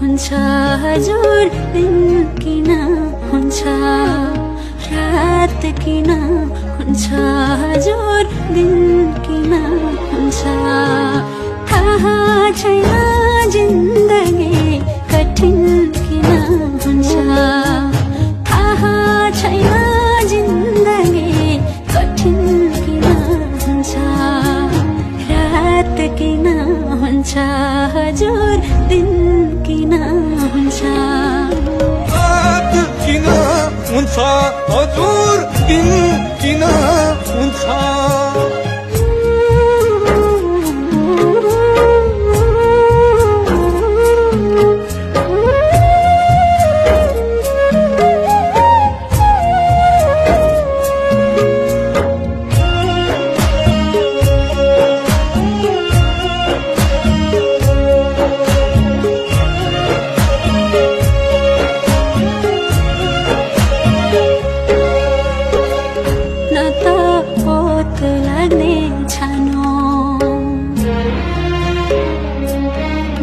हुन्छ हजुर दिन किन हुन्छ रात किन हुन्छ हजुर दिन किन हुन्छ थाहा छैन जिन्दगी कठिन किन हुन्छ थाहा छैन जिन्दगी कठिन किन हुन्छ रात किन हुन्छ हजुर दिन किन हुन्छ रात किन हुन्छ हजुर दिन किन हुन्छ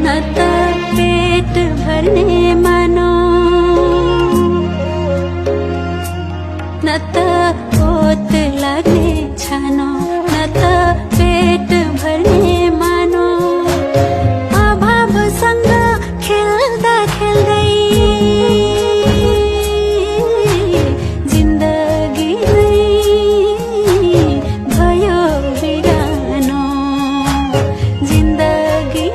न त पेट भर्ने मानो न त पोत लाग्ने छानो न त पेट भर्ने मानो अभावसँग खेल्दा खेल्दै जिन्दगी नै भयो बिरानो जिन्दगी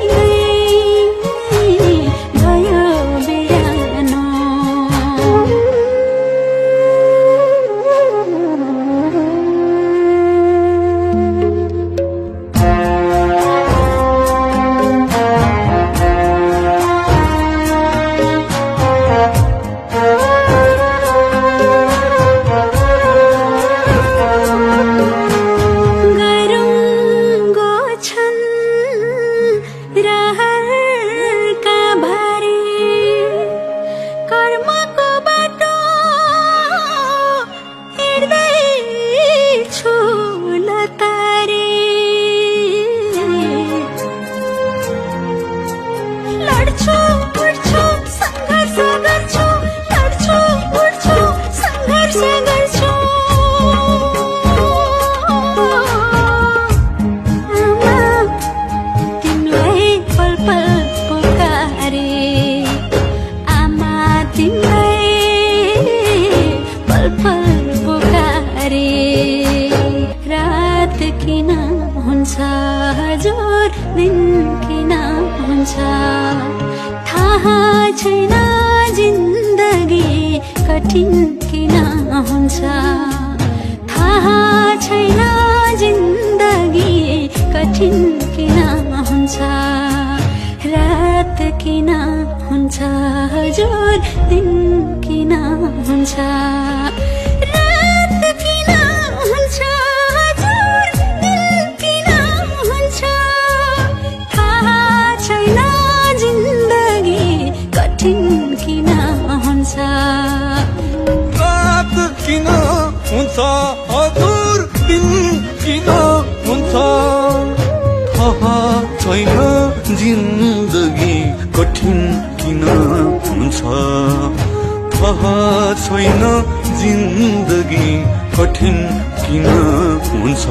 रात किन हुन्छ हजुर दिन किन हुन्छ थाहा छैन जिन्दगी कठिन किन हुन्छ थाहा छैन जिन्दगी कठिन किन हुन्छ रात किन हुन्छ हजुर दिन किन हुन्छ रात किन हुन्छ हजुर दिन किन हुन्छ थाहा छैन जिन्दगी कठिन किन हुन्छ थाहा छैन जिन्दगी कठिन किन हुन्छ